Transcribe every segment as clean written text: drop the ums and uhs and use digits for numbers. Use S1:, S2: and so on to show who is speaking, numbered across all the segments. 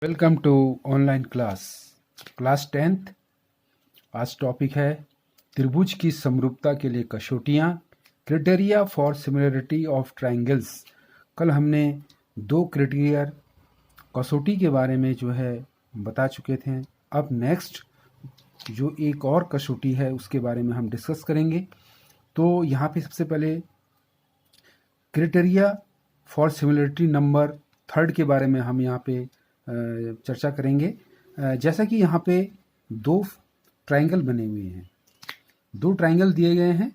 S1: Welcome to online class 10th। आज topic है त्रिभुज की समरूपता के लिए कसौटियाँ, criteria for similarity of triangles. कल हमने दो क्राइटेरिया कसौटी के बारे में जो है बता चुके थे। अब नेक्स्ट जो एक और कसौटी है उसके बारे में हम डिस्कस करेंगे। तो यहाँ पे सबसे पहले क्राइटेरिया फॉर सिमिलरिटी नंबर 3 के बारे में हम यहाँ पे चर्चा करेंगे। जैसा कि यहाँ पे दो ट्रायंगल बने हुए हैं, दो ट्रायंगल दिए गए हैं।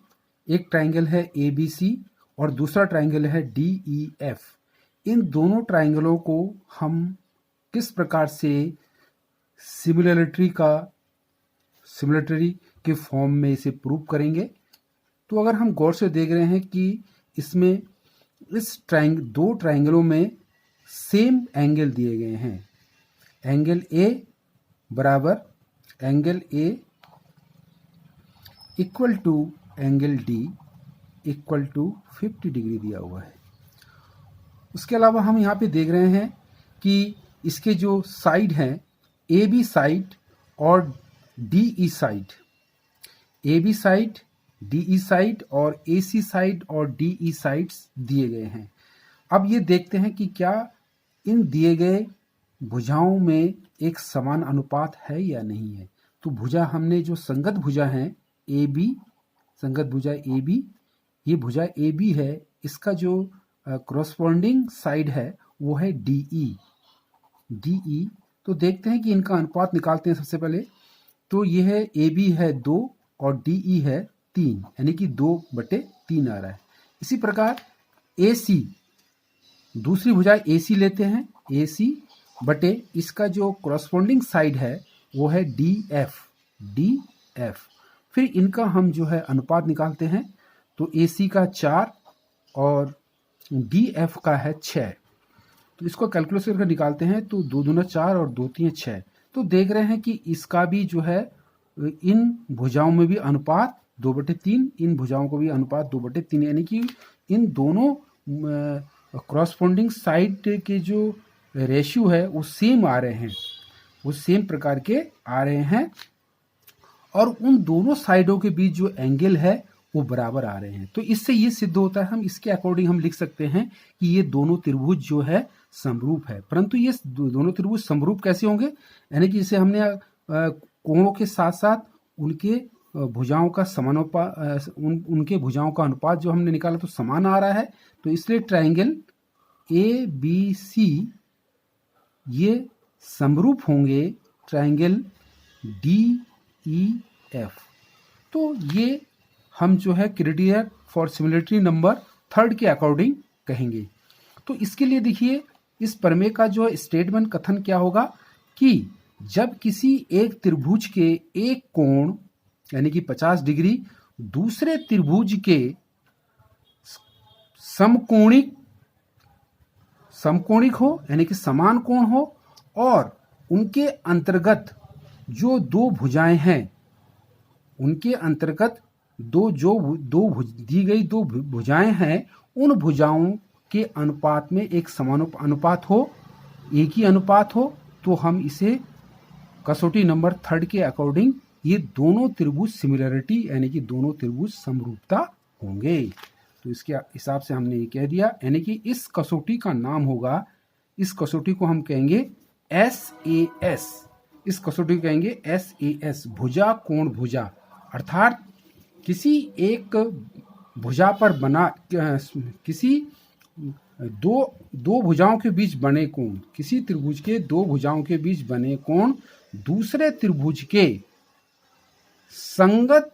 S1: एक ट्रायंगल है ABC और दूसरा ट्रायंगल है DEF। इन दोनों ट्रायंगलों को हम किस प्रकार से सिमिलरिटी के फॉर्म में इसे प्रूव करेंगे। तो अगर हम गौर से देख रहे हैं कि इसमें दो ट्रायंगलों में सेम एंगल दिए गए हैं। एंगल A बराबर angle A equal to angle D equal to 50 degree दिया हुआ है। उसके अलावा हम यहाँ पे देख रहे हैं कि इसके जो साइड हैं, AB साइड और DE side, AB side, DE side और AC साइड और DE साइड्स दिए गए हैं। अब ये देखते हैं कि क्या इन दिए गए भुजाओं में एक समान अनुपात है या नहीं है। तो भुजा हमने जो संगत भुजा है AB, संगत भुजा AB, ये भुजा AB है। इसका जो कॉरस्पॉन्डिंग साइड है वो है DE। तो देखते हैं कि इनका अनुपात निकालते हैं सबसे पहले। तो ये है AB है 2 और DE है 3, यानी कि 2/3 आ रहा है। इसी प्रकार AC, दूसरी भुजा AC लेते हैं, AC बटे इसका जो कॉरस्पॉन्डिंग साइड है वो है DF। फिर इनका हम जो है अनुपात निकालते हैं। तो AC का 4 और DF का है 6। तो इसको कैलकुलेट करके निकालते हैं तो 2 दूना 4 और 2 3 6। तो देख रहे हैं कि इसका भी जो है इन भुजाओं में भी अनुपात 2/3, इन भुजाओं को भी अनुपात 2/3, यानी कि इन दोनों कॉरस्पॉन्डिंग साइड के जो रेशियो है वो सेम आ रहे हैं, वो सेम प्रकार के आ रहे हैं और उन दोनों साइडों के बीच जो एंगल है वो बराबर आ रहे हैं। तो इससे ये सिद्ध होता है, हम इसके अकॉर्डिंग हम लिख सकते हैं कि ये दोनों त्रिभुज जो है समरूप है। परंतु ये दोनों त्रिभुज समरूप कैसे होंगे, यानी कि जैसे हमने कोणों के साथ साथ उनके भुजाओं का समानुपात, उनके भुजाओं का अनुपात जो हमने निकाला तो समान आ रहा है। तो इसलिए ट्रायंगल ABC ये समरूप होंगे ट्रायंगल DEF। तो ये हम जो है क्राइटेरिया फॉर सिमिलरिटी नंबर 3 के अकॉर्डिंग कहेंगे। तो इसके लिए देखिए, इस प्रमेय का जो स्टेटमेंट कथन क्या होगा कि जब किसी एक त्रिभुज के एक कोण यानी कि 50 डिग्री दूसरे त्रिभुज के समकोणिक हो, यानी कि समान कोण हो, और उनके अंतर्गत जो दो भुजाएं हैं, उनके अंतर्गत दी गई दो भुजाएं हैं, उन भुजाओं के अनुपात में एक समान अनुपात हो, एक ही अनुपात हो, तो हम इसे कसौटी नंबर 3 के अकॉर्डिंग ये दोनों त्रिभुज सिमिलरिटी यानी कि दोनों त्रिभुज समरूपता होंगे। तो इसके हिसाब से हमने ये कह दिया, यानी कि इस कसौटी का नाम होगा, इस कसौटी को हम कहेंगे SAS। इस कसौटी को कहेंगे SAS, भुजा कोण भुजा। अर्थात किसी एक भुजा पर बना, किसी दो भुजाओं के बीच बने कोण, किसी त्रिभुज के दो भुजाओं के बीच बने कोण दूसरे त्रिभुज के संगत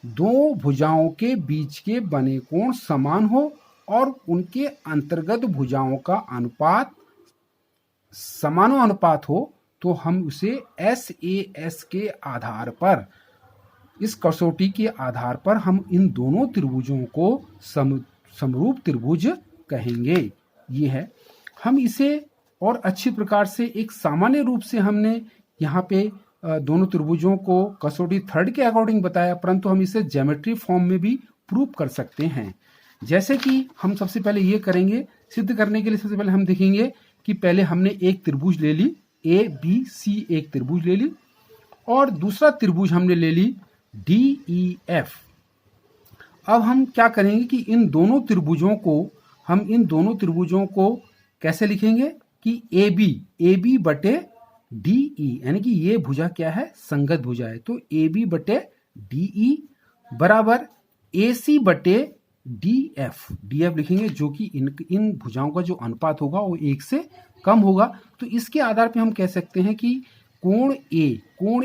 S1: दो भुजाओं के बीच के बने कोण समान हो और उनके अंतर्गत भुजाओं का अनुपात समानुपात हो, तो हम उसे SAS के आधार पर, इस कसौटी के आधार पर हम इन दोनों त्रिभुजों को समरूप त्रिभुज कहेंगे। ये है, हम इसे और अच्छी प्रकार से एक सामान्य रूप से हमने यहाँ पे दोनों त्रिभुजों को कसौटी 3 के अकॉर्डिंग बताया, परंतु हम इसे ज्योमेट्री फॉर्म में भी प्रूव कर सकते हैं। जैसे कि हम सबसे पहले ये करेंगे, सिद्ध करने के लिए सबसे पहले हम देखेंगे कि पहले हमने एक त्रिभुज ले ली ABC, एक त्रिभुज ले ली, और दूसरा त्रिभुज हमने ले ली DEF। अब हम क्या करेंगे कि इन दोनों त्रिभुजों को कैसे लिखेंगे कि AB बटे DE, यानी कि ये भुजा क्या है, संगत भुजा है। तो AB बटे DE बराबर AC बटे DF लिखेंगे, जो कि इन भुजाओं का जो अनुपात होगा वो 1 से कम होगा। तो इसके आधार पे हम कह सकते हैं कि कोण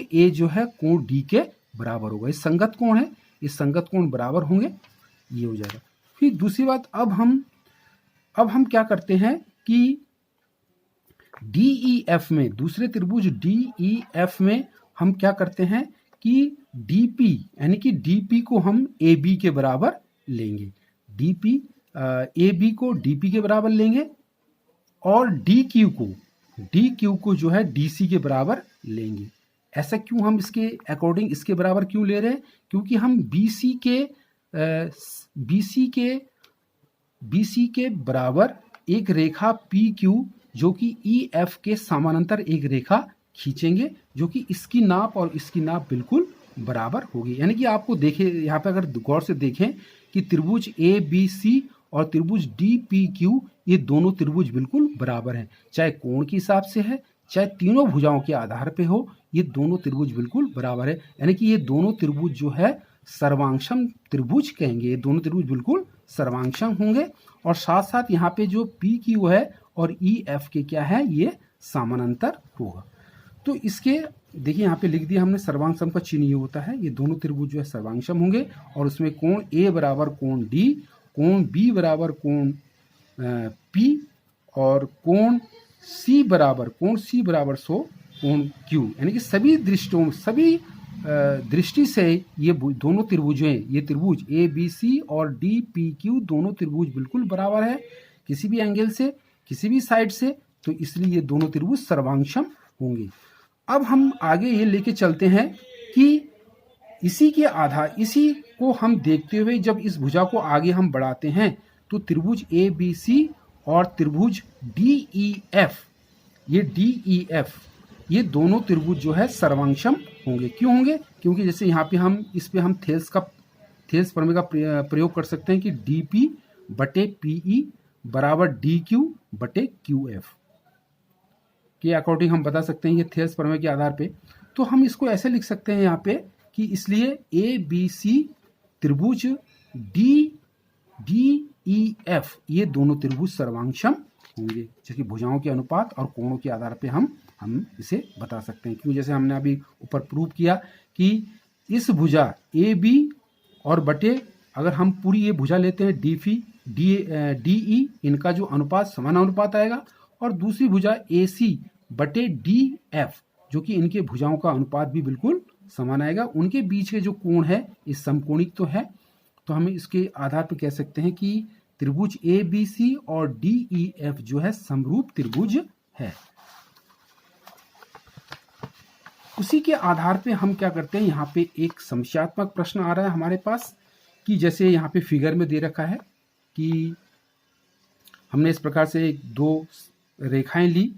S1: A जो है कोण D के बराबर होगा। इस संगत कोण है, इस संगत कोण बराबर होंगे, ये हो जाएगा। फिर दूसरी बात, अब हम क्या करते हैं कि DEF में, दूसरे त्रिभुज DEF में हम क्या करते हैं कि DP, यानी कि DP को हम AB के बराबर लेंगे, AB को DP के बराबर लेंगे, और DQ को जो है DC के बराबर लेंगे। ऐसा क्यों, हम इसके अकॉर्डिंग इसके बराबर क्यों ले रहे हैं? क्योंकि हम BC के बराबर एक रेखा PQ जो कि EF के समानांतर एक रेखा खींचेंगे, जो कि इसकी नाप और इसकी नाप बिल्कुल बराबर होगी। यानी कि आपको देखें, यहाँ पे अगर गौर से देखें कि त्रिभुज ABC और त्रिभुज DPQ, ये दोनों त्रिभुज बिल्कुल बराबर हैं, चाहे कोण के हिसाब से है, चाहे तीनों भुजाओं के आधार पे हो, ये दोनों त्रिभुज बिल्कुल बराबर है। यानी कि ये दोनों त्रिभुज जो है सर्वांगसम त्रिभुज कहेंगे, ये दोनों त्रिभुज बिल्कुल सर्वांगसम होंगे। और साथ साथ यहाँ पे जो PQ है और EF के क्या है, ये समानांतर होगा। तो इसके देखिए यहाँ पे लिख दिया हमने, सर्वांगसम का चिन्ह ये होता है, ये दोनों त्रिभुज जो है सर्वांगसम होंगे, और उसमें कोण A बराबर कोण D, कोण B बराबर कोण P, और कोण C बराबर 100 कोण Q। यानी कि सभी दृष्टि से ये दोनों त्रिभुजें, ये त्रिभुज ABC और DPQ दोनों त्रिभुज बिल्कुल बराबर है किसी भी एंगल से, किसी भी साइड से, तो इसलिए ये दोनों त्रिभुज सर्वांगसम होंगे। अब हम आगे ये लेके चलते हैं कि इसी को हम देखते हुए जब इस भुजा को आगे हम बढ़ाते हैं तो त्रिभुज ABC और त्रिभुज DEF, ये दोनों त्रिभुज जो है सर्वांगसम होंगे। क्यों होंगे? क्योंकि जैसे यहाँ पे हम थेल्स प्रमेय का प्रयोग कर सकते हैं कि DP बटे PE बराबर DQ बटे QF के अकॉर्डिंग हम बता सकते हैं, ये थेल्स प्रमेय के आधार पे। तो हम इसको ऐसे लिख सकते हैं यहाँ पे कि इसलिए ABC त्रिभुज DEF, ये दोनों त्रिभुज सर्वांगसम होंगे, जबकि भुजाओं के अनुपात और कोणों के आधार पे हम इसे बता सकते हैं। क्यों? जैसे हमने अभी ऊपर प्रूव किया कि इस भुजा AB और बटे, अगर हम पूरी ये भुजा लेते हैं DE, इनका जो अनुपात समानुपात आएगा, और दूसरी भुजा AC बटे DF, जो कि इनके भुजाओं का अनुपात भी बिल्कुल समान आएगा। उनके बीच के जो कोण है ये समकोणिक तो है, तो हमें इसके आधार पर कह सकते हैं कि त्रिभुज ABC और DEF जो है समरूप त्रिभुज है। उसी के आधार पे हम क्या करते हैं, यहाँ पे एक समस्यात्मक प्रश्न आ रहा है हमारे पास कि जैसे यहाँ पे फिगर में दे रखा है कि हमने इस प्रकार से दो रेखाएं ली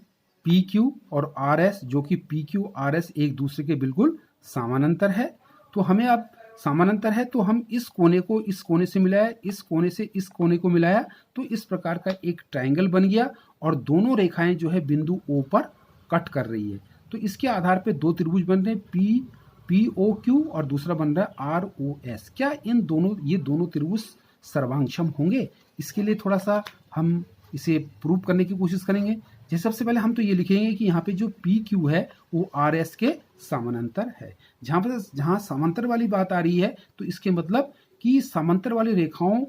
S1: PQ और RS, जो कि PQ RS एक दूसरे के बिल्कुल समानांतर है। तो हमें अब समानांतर है तो हम इस कोने को इस कोने से मिलाया, इस कोने से इस कोने को मिलाया, तो इस प्रकार का एक ट्रायंगल बन गया, और दोनों रेखाएं जो है बिंदु O पर कट कर रही है। तो इसके आधार पे दो त्रिभुज बन रहे हैं POQ और दूसरा बन रहा है ROS। क्या ये दोनों त्रिभुज सर्वांगसम होंगे? इसके लिए थोड़ा सा हम इसे प्रूव करने की कोशिश करेंगे। जैसे सबसे पहले हम तो ये लिखेंगे कि यहाँ पे जो PQ है वो RS के समानांतर है। जहाँ समांतर वाली बात आ रही है तो इसके मतलब कि समांतर वाली रेखाओं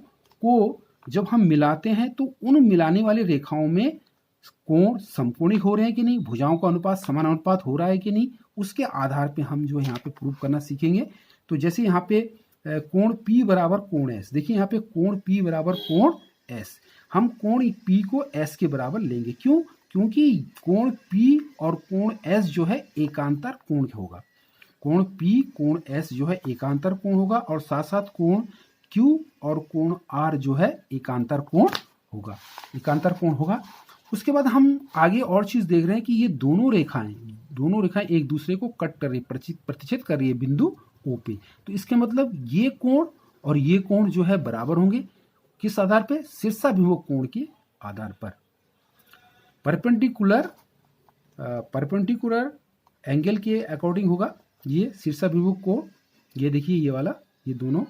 S1: को जब हम मिलाते हैं तो उन मिलाने वाली रेखाओं में कोण समकोणिक हो रहे हैं कि नहीं, भुजाओं का अनुपात समानुपात हो रहा है कि नहीं, उसके आधार पे हम जो है यहाँ पे प्रूव करना सीखेंगे। तो जैसे यहाँ पे कोण P बराबर कोण S, देखिए यहाँ पे कोण P बराबर कोण S, हम कोण P को S के बराबर लेंगे। क्यों? क्योंकि कोण P और कोण S जो है एकांतर कोण होगा। कोण P कोण S जो है एकांतर कोण होगा, और साथ साथ कोण Q और कोण R जो है एकांतर कोण होगा। उसके बाद हम आगे और चीज देख रहे हैं कि ये दोनों रेखाएं एक दूसरे को कट कर रही, प्रतिच्छेद कर रही है बिंदु ओ पे। तो इसके मतलब ये कोण और ये कोण जो है बराबर होंगे, किस आधार पे? शीर्षाभिमुख कोण के आधार पर। परपेंडिकुलर एंगल के अकॉर्डिंग होगा ये शीर्षाभिमुख कोण। ये देखिए ये वाला, ये दोनों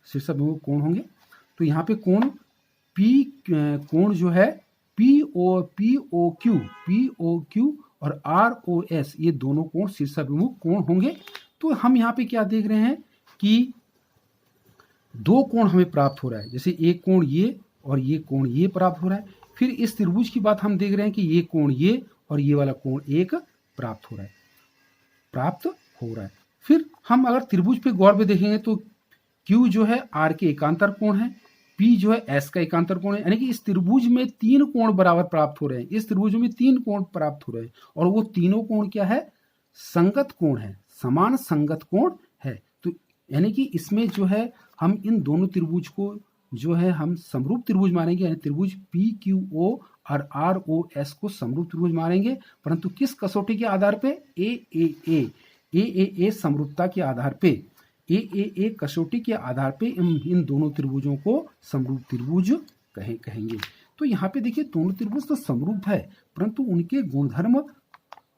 S1: शीर्षाभिमुख कोण होंगे। तो यहाँ पे कोण कोण जो है POQ और ROS, ये दोनों कोण शीर्षाभिमुख कोण होंगे। तो हम यहाँ पे क्या देख रहे हैं कि दो कोण हमें प्राप्त हो रहा है, जैसे एक कोण ये और ये कोण ये प्राप्त हो रहा है। फिर इस त्रिभुज की बात हम देख रहे हैं कि ये कोण ये और ये वाला कोण एक प्राप्त हो रहा है। फिर हम अगर त्रिभुज पे गौर पे देखेंगे तो Q जो है R के एकांतर कोण है, P जो है S का एकांतर कोण है, यानी कि इस त्रिभुज में तीन कोण बराबर प्राप्त हो रहे हैं। इस त्रिभुज में तीन कोण प्राप्त हो रहे हैं और वो तीनों कोण क्या है? संगत कोण है, समान संगत कोण है। तो यानी कि इसमें जो है हम इन दोनों त्रिभुज को जो है हम समरूप त्रिभुज मानेंगे, यानी त्रिभुज PQO और ROS को समरूप त्रिभुज मानेंगे, परंतु किस कसौटी के आधार पे? AAA समरूपता के आधार पे, AAA कसौटी के आधार पे इन दोनों त्रिभुजों को समरूप त्रिभुज कहेंगे। तो यहाँ पे देखिए दोनों त्रिभुज तो समरूप है, परंतु उनके गुणधर्म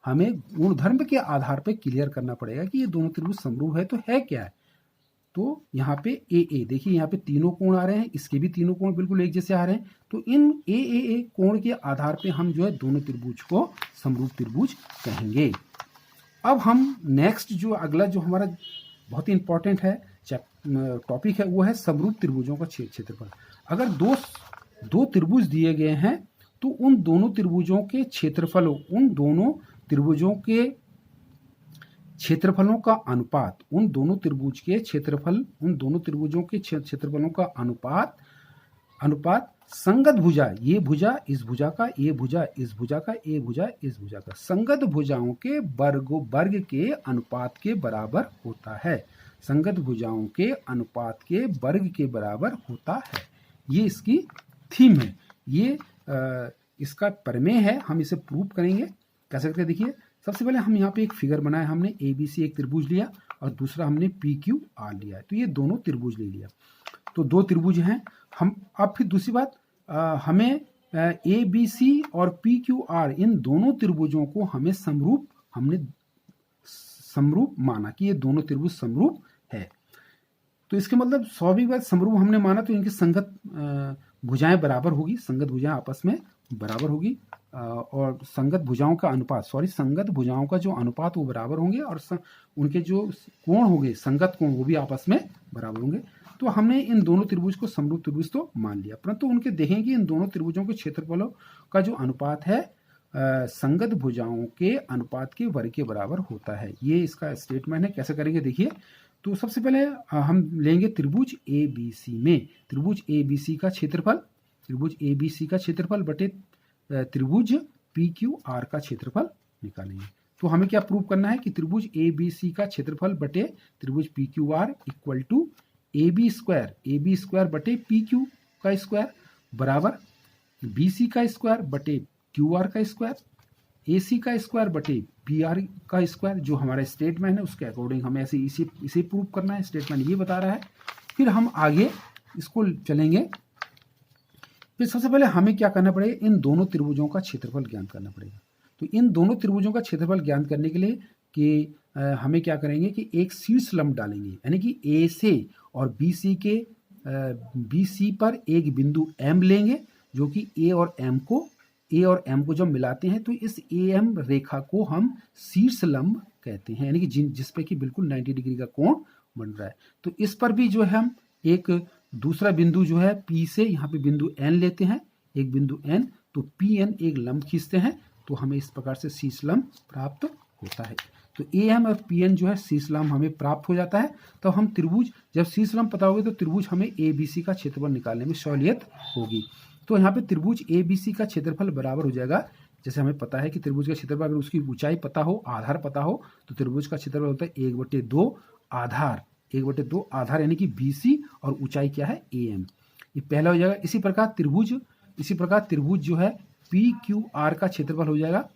S1: हमें गुणधर्म के आधार पे क्लियर करना पड़ेगा कि ये दोनों त्रिभुज समरूप है तो है क्या है। तो यहाँ पे AA देखिए, यहाँ पे तीनों कोण आ रहे हैं, इसके भी तीनों कोण बिल्कुल एक जैसे आ रहे हैं। तो इन AAA कोण के आधार पे हम जो है दोनों त्रिभुज को समरूप त्रिभुज कहेंगे। अब हम नेक्स्ट जो अगला जो हमारा बहुत ही इंपॉर्टेंट है टॉपिक है, वो है समरूप त्रिभुजों का क्षेत्रफल। अगर दो त्रिभुज दिए गए हैं तो उन दोनों त्रिभुजों के क्षेत्रफलों का अनुपात, उन दोनों त्रिभुजों के क्षेत्रफलों का अनुपात संगत भुजा, ये भुजा इस भुजा का, ये भुजा इस भुजा का, ये भुजा इस भुजा का, संगत भुजाओं के वर्ग के अनुपात के बराबर होता है। संगत भुजाओं के अनुपात के वर्ग के बराबर होता है। ये इसकी थीम है, ये इसका प्रमेय है। हम इसे प्रूव करेंगे। कैसे करके देखिए, सबसे पहले हम यहाँ पे एक फिगर बनाया, हमने ABC एक त्रिभुज लिया और दूसरा हमने PQR लिया। तो ये दोनों त्रिभुज ले लिया, तो दो त्रिभुज हैं हम। अब फिर दूसरी बात, हमें ABC और PQR इन दोनों त्रिभुजों को हमने समरूप माना कि ये दोनों त्रिभुज समरूप है। तो इसके मतलब स्वाभाविक बात, समरूप हमने माना तो इनकी संगत भुजाएं बराबर होगी, संगत भुजाएं आपस में बराबर होगी और संगत भुजाओं का जो अनुपात वो बराबर होंगे और उनके जो कोण होंगे संगत कोण वो भी आपस में बराबर होंगे। तो हमने इन दोनों त्रिभुज को समरूप त्रिभुज तो मान लिया, परंतु उनके देखेंगे इन दोनों त्रिभुजों के क्षेत्रफलों का जो अनुपात है संगत भुजाओं के अनुपात के वर्ग के बराबर होता है। ये इसका स्टेटमेंट है। कैसे करेंगे देखिए, तो सबसे पहले हम लेंगे त्रिभुज ABC में त्रिभुज ABC का क्षेत्रफल बटे त्रिभुज PQR का क्षेत्रफल निकालेंगे। तो हमें क्या प्रूव करना है कि त्रिभुज ABC का क्षेत्रफल बटे त्रिभुज PQR equal to AB square बटे PQ का स्क्वायर बराबर BC का स्क्वायर बटे QR का स्क्वायर, AC का स्क्वायर बटे BR का स्क्वायर। जो हमारा स्टेटमेंट है उसके अकॉर्डिंग हमें ऐसे इसे प्रूव करना है। स्टेटमेंट ये बता रहा है। फिर हम आगे इसको चलेंगे। फिर सबसे पहले हमें क्या करना पड़ेगा, इन दोनों त्रिभुजों का क्षेत्रफल ज्ञात करना पड़ेगा। तो इन दोनों त्रिभुजों का क्षेत्रफल ज्ञात करने के लिए कि हमें क्या करेंगे कि एक शीर्ष लंब डालेंगे, यानी कि A से और BC पर एक बिंदु M लेंगे, जो कि A और M को जब मिलाते हैं तो इस AM रेखा को हम शीर्ष लंब कहते हैं, यानी कि जिस पे कि बिल्कुल 90 डिग्री का कोण बन रहा है। तो इस पर भी जो है हम एक दूसरा बिंदु जो है P से यहाँ पे बिंदु N लेते हैं, एक बिंदु N, तो PN एक लंब खींचते हैं, तो हमें इस प्रकार से शीर्ष लंब प्राप्त होता है। तो AM और PN जो है शीर्ष लंब हमें प्राप्त हो जाता है। तो हम त्रिभुज, जब शीर्ष लंब पता होगा तो त्रिभुज हमें ABC का क्षेत्रफल निकालने में सहूलियत होगी। तो यहाँ पे त्रिभुज ABC का क्षेत्रफल बराबर हो जाएगा, जैसे हमें पता है कि त्रिभुज का क्षेत्रफल अगर उसकी ऊंचाई पता हो, आधार पता हो, तो त्रिभुज का क्षेत्रफल होता है 1/2 आधार, 1/2 आधार यानी कि BC और ऊंचाई क्या है AM। ये पहला हो जाएगा। इसी प्रकार त्रिभुज जो है पी क्यू आर का क्षेत्रफल हो जाएगा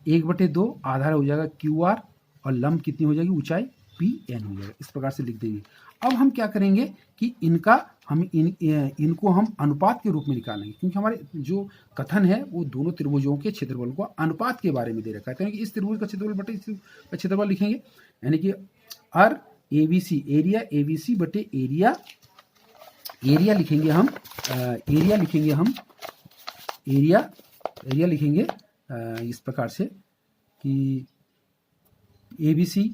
S1: 1/2, आधार हो जाएगा क्यू आर, और लंब कितनी हो जाएगी, ऊंचाई पी एन हो जाएगा। इस प्रकार से लिख देंगे। अब हम क्या करेंगे कि इनको हम अनुपात के रूप में निकालेंगे, क्योंकि हमारे जो कथन है वो दोनों त्रिभुजों के क्षेत्रफल को अनुपात के बारे में दे रखा है। तो इस त्रिभुज का क्षेत्रफल बटे इस का क्षेत्रफल लिखेंगे, यानी कि R A B C, area A B C बटे एरिया लिखेंगे हम, एरिया लिखेंगे इस प्रकार से कि ए बी सी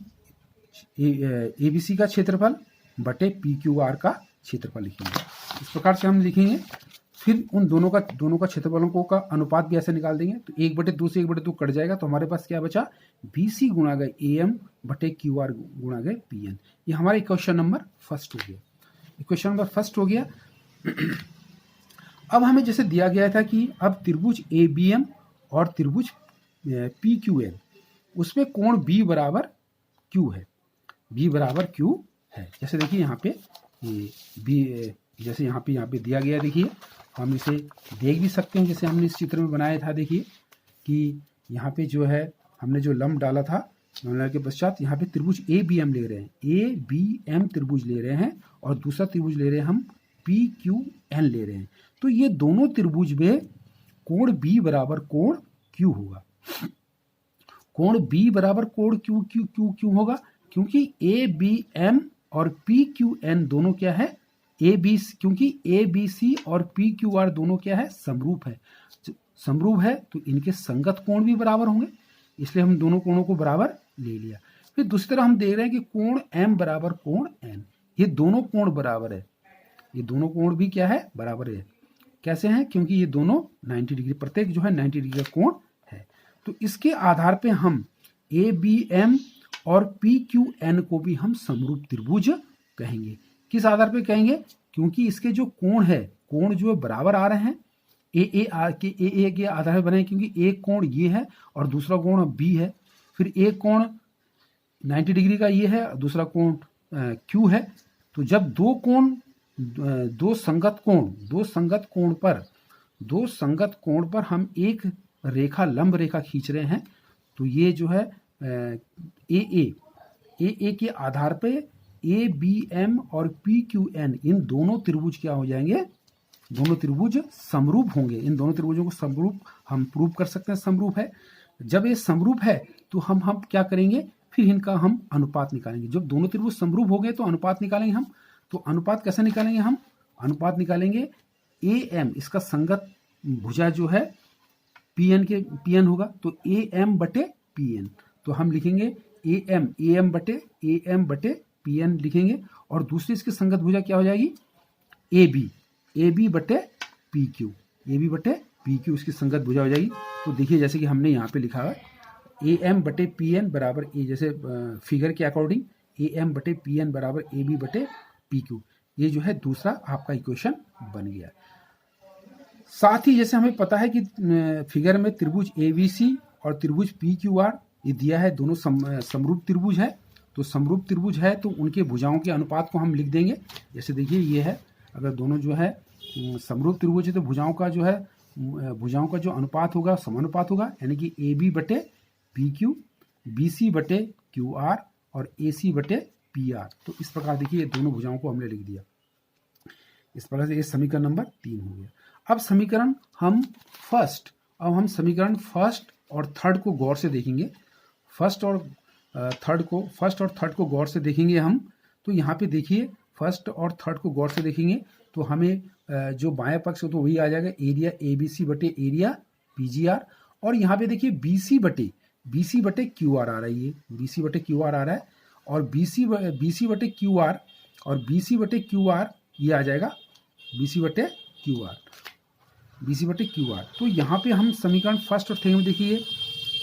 S1: का क्षेत्रफल बटे पी क्यू आर का क्षेत्रफल लिखेंगे। इस प्रकार से हम लिखेंगे। फिर उन दोनों का क्षेत्रफलों का अनुपात भी ऐसे निकाल देंगे। तो 1/2 से 1/2 कट जाएगा, तो हमारे पास क्या बचा, BC गुणा गए AM बटे QR गुणा गए PN। ये हमारा इक्वेशन नंबर फर्स्ट हो गया। अब हमें जैसे दिया गया था कि अब त्रिभुज ABM और त्रिभुज PQN, उसमें कोण B बराबर Q है, जैसे देखिए यहाँ पे B, जैसे यहाँ पे दिया गया, देखिए हम इसे देख भी सकते हैं, जैसे हमने इस चित्र में बनाया था। देखिए कि यहाँ पे जो है हमने जो लंब डाला था, डालने के पश्चात यहाँ पे त्रिभुज ABM ले रहे हैं, ABM त्रिभुज ले रहे हैं, और दूसरा त्रिभुज ले रहे हैं हम PQN ले रहे हैं। तो ये दोनों त्रिभुज में कोण B बराबर कोण Q होगा। कोण B बराबर कोण Q क्यों होगा, क्योंकि ABM और PQN दोनों क्या है, क्योंकि ABC और PQR दोनों क्या है, समरूप है, तो इनके संगत कोण भी बराबर होंगे, इसलिए हम दोनों कोणों को बराबर ले लिया। फिर दूसरी तरफ हम देख रहे हैं कि कोण M बराबर कोण N, ये दोनों कोण बराबर है, ये दोनों कोण भी क्या है, बराबर है। कैसे हैं, क्योंकि ये दोनों 90 डिग्री, प्रत्येक जो है 90 डिग्री का कोण है। तो इसके आधार पे हम ABM और PQN को भी हम समरूप त्रिभुज कहेंगे। किस आधार पे कहेंगे, क्योंकि इसके जो कोण है, कोण जो बराबर आ रहे हैं, ए के आधार पे बने, क्योंकि एक कोण ये है और दूसरा कोण B है। फिर एक कोण 90 डिग्री का ये है, दूसरा कोण Q है। तो जब दो संगत कोण पर हम एक रेखा, लंब रेखा खींच रहे हैं, तो ये जो है AA के आधार पे ABM और PQN, इन दोनों त्रिभुज क्या हो जाएंगे, दोनों त्रिभुज समरूप होंगे। इन दोनों त्रिभुजों को समरूप हम प्रूव कर सकते हैं, समरूप है। जब ये समरूप है तो हम क्या करेंगे, फिर इनका हम अनुपात निकालेंगे। जब दोनों त्रिभुज समरूप हो गए तो अनुपात निकालेंगे हम। तो अनुपात कैसे निकालेंगे हम, अनुपात निकालेंगे AM, इसका संगत भुजा जो है PN होगा, तो AM बटे PN, तो हम लिखेंगे AM बटे PN लिखेंगे। और दूसरी इसकी संगत भुजा क्या हो जाएगी, AB बटे PQ, इसकी संगत भुजा हो जाएगी। तो देखिए जैसे कि हमने यहाँ पे लिखा है AM बटे PN बराबर A, जैसे फिगर के अकॉर्डिंग AM बटे PN बराबर AB बटे PQ, ये जो है दूसरा आपका इक्वेशन बन गया। साथ ही जैसे हमें पता है कि फिगर में त्रिभुज ABC और त्रिभुज PQR ये दिया है, दोनों समरूप त्रिभुज है। तो समरूप त्रिभुज है तो उनके भुजाओं के अनुपात को हम लिख देंगे। जैसे देखिए ये है, अगर दोनों जो है समरूप त्रिभुज है तो भुजाओं का जो अनुपात होगा समानुपात होगा, यानी कि AB बटे PQ, BC बटे QR और AC बटे PR। तो इस प्रकार देखिए दोनों भुजाओं को हमने लिख दिया। इस प्रकार से ये समीकरण नंबर 3 हो गया। अब समीकरण फर्स्ट और थर्ड को गौर से देखेंगे। फर्स्ट और थर्ड को गौर से देखेंगे हम। तो यहाँ पे देखिए फर्स्ट और थर्ड को गौर से देखेंगे तो हमें जो बाएं पक्ष हो तो वही आ जाएगा, एरिया ABC बटे एरिया PGR। और यहाँ पे देखिए BC बटे QR आ रहा है, ये BC बटे QR आ रहा है, और BC बटे QR ये आ जाएगा BC बटे QR। तो यहाँ पे हम समीकरण फर्स्ट और थर्ड में देखिए,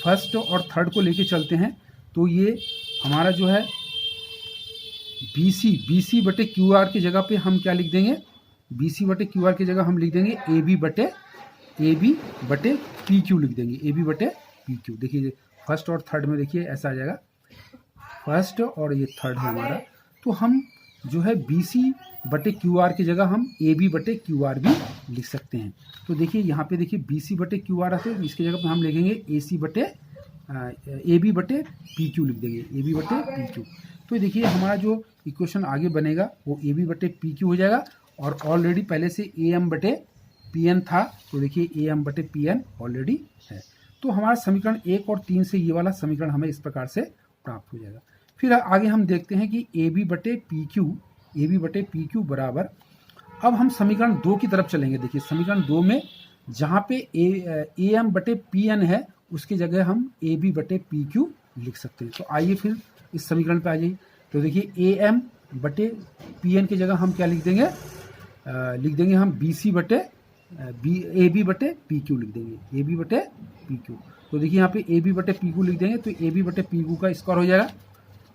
S1: फर्स्ट और थर्ड को लेके चलते हैं। तो ये हमारा जो है BC बटे QR की जगह पे हम क्या लिख देंगे, BC बटे QR की जगह हम लिख देंगे AB बटे PQ लिख देंगे, AB बटे PQ। देखिए फर्स्ट और थर्ड में देखिए ऐसा आ जाएगा, फर्स्ट और ये थर्ड है हमारा। तो हम जो है BC बटे QR की जगह हम AB बटे QR भी लिख सकते हैं। तो देखिए यहाँ पे देखिए BC बटे QR आते हैं, इसकी जगह पे हम लिखेंगे AB बटे PQ लिख देंगे, AB बटे PQ। तो देखिए हमारा जो इक्वेशन आगे बनेगा वो AB बटे PQ हो जाएगा, और ऑलरेडी पहले से AM बटे PN था, तो देखिए AM बटे PN ऑलरेडी है। तो हमारा समीकरण 1 और 3 से ये वाला समीकरण हमें इस प्रकार से प्राप्त हो जाएगा। फिर आगे हम देखते हैं कि AB बटे PQ बराबर, अब हम समीकरण 2 की तरफ चलेंगे। देखिए समीकरण 2 में जहाँ पे AM बटे PN है उसकी जगह हम AB बटे PQ लिख सकते हैं। तो आइए फिर इस समीकरण पे आ जाइए। तो देखिए AM बटे PN की जगह हम क्या लिख देंगे, हम BC बटे AB बटे PQ लिख देंगे, AB बटे PQ। तो देखिए यहाँ पे AB बटे PQ लिख देंगे तो AB बटे PQ का स्क्वायर हो जाएगा।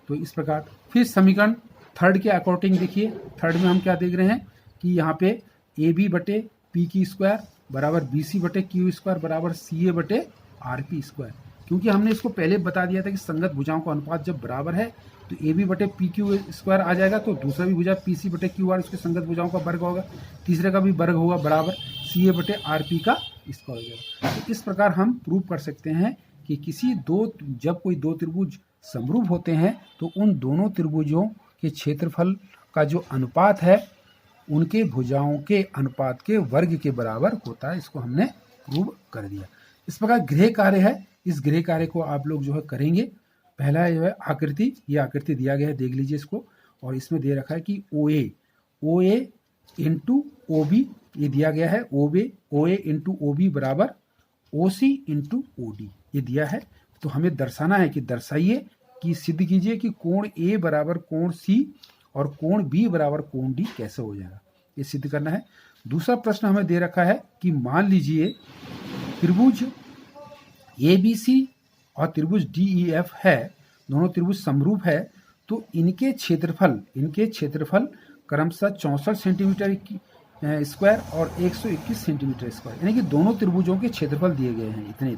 S1: तो इस प्रकार फिर समीकरण थर्ड के अकॉर्डिंग देखिए, थर्ड में हम क्या देख रहे हैं कि यहाँ पे AB बटे P की स्क्वायर बराबर BC बटे Q स्क्वायर बराबर CA बटे RP स्क्वायर। क्योंकि हमने इसको पहले बता दिया था कि संगत भुजाओं का अनुपात जब बराबर है तो AB बटे PQ स्क्वायर आ जाएगा, तो दूसरा भी भुजा PC बटे QR उसके संगत भुजाओं का वर्ग होगा, तीसरे का भी वर्ग होगा बराबर CA बटे RP का स्क्वायर हो जाएगा। तो इस प्रकार हम प्रूव कर सकते हैं कि जब कोई दो त्रिभुज समरूप होते हैं तो उन दोनों त्रिभुजों के क्षेत्रफल का जो अनुपात है उनके भुजाओं के अनुपात के वर्ग के बराबर होता है। इसको हमने प्रूव कर दिया। इस प्रकार गृह कार्य है, इस गृह कार्य को आप लोग जो है करेंगे। पहला जो है आकृति, ये आकृति दिया गया है, देख लीजिए इसको, और इसमें दे रखा है कि OA इंटू OB ये दिया गया है, OA इंटू OB बराबर OC इंटू OD ये दिया है। तो हमें दर्शाना है कि दर्शाइए कि सिद्ध कीजिए कि कोण A बराबर कोण C और कोण B बराबर कोण D कैसे हो जाएगा, ये सिद्ध करना है। दूसरा प्रश्न हमें दे रखा है कि मान लीजिए त्रिभुज ABC और त्रिभुज DEF है, दोनों त्रिभुज समरूप है, तो इनके क्षेत्रफल क्रमशः 64 सेंटीमीटर स्क्वायर और 121 सेंटीमीटर स्क्वायर, यानी कि दोनों त्रिभुजों के क्षेत्रफल दिए गए हैं इतने।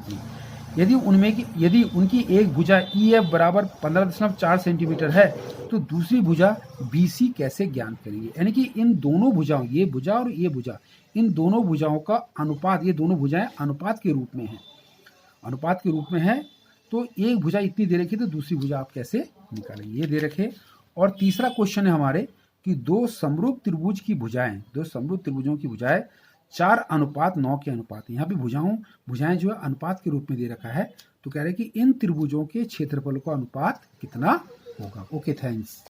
S1: यदि उनकी एक भुजा EF बराबर 15.4 सेंटीमीटर है तो दूसरी भुजा BC कैसे ज्ञात करेंगे। यानी कि इन दोनों भुजाओं, ये भुजा और ये भुजा, इन दोनों भुजाओं का अनुपात, ये दोनों भुजाएं अनुपात के रूप में है, तो एक भुजा इतनी दे रखी तो दूसरी भुजा आप कैसे निकालेंगे, ये दे रखे। और तीसरा क्वेश्चन है हमारे कि दो समरूप त्रिभुजों की भुजाएं 4:9 के अनुपात, यहाँ पे भुजाएं जो है अनुपात के रूप में दे रखा है। तो कह रहे हैं कि इन त्रिभुजों के क्षेत्रफल का अनुपात कितना होगा। Okay, thanks.